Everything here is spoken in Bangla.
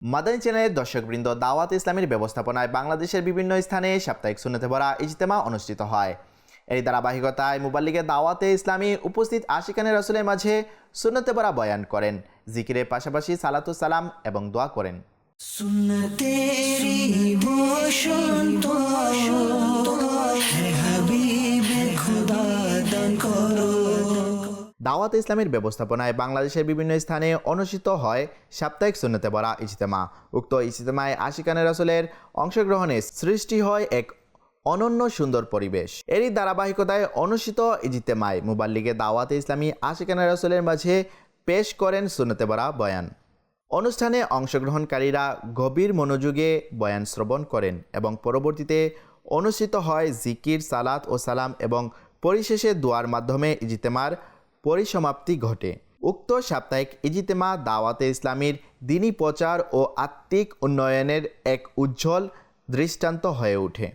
মাদানী চ্যানেলের দর্শকবৃন্দ, দাওয়াত ইসলামের ব্যবস্থাপনায় বাংলাদেশের বিভিন্ন স্থানে সাপ্তাহিক সুন্নতে ভরা ইজতেমা অনুষ্ঠিত হয়। এই ধারাবাহিকতায় মুবাল্লিগে দাওয়াতে ইসলামী উপস্থিত আশিকানে রাসূলের মাঝে সুন্নতে ভরা বয়ান করেন, জিকিরের পাশাপাশি সালাতু সালাম এবং দোয়া করেন। দাওয়াত ইসলামের ব্যবস্থাপনায় বাংলাদেশের বিভিন্ন স্থানে অনুষ্ঠিত হয় সাপ্তাহিক সুন্নতে ভরা ইজতেমা। উক্ত ইজতেমায় আশিকানে রাসূলের অংশগ্রহণে সৃষ্টি হয় এক অনন্য সুন্দর পরিবেশ। এরই ধারাবাহিকতায় অনুষ্ঠিত ইজতেমায় মুবাল্লিগে দাওয়াতে ইসলামী আশিকানে রাসূলের মাঝে পেশ করেন সুন্নতে ভরা বয়ান। অনুষ্ঠানে অংশগ্রহণকারীরা গভীর মনোযোগে বয়ান শ্রবণ করেন এবং পরবর্তীতে অনুষ্ঠিত হয় জিকির, সালাত ও সালাম এবং পরিশেষে দোয়ার মাধ্যমে ইজতেমার পরিসমাপ্তি ঘটে। উক্ত সাপ্তাহিক ইজতেমা দাওয়াতে ইসলামীর দ্বীনি প্রচার ও আত্মিক উন্নয়নের এক উজ্জ্বল দৃষ্টান্ত হয়ে ওঠে।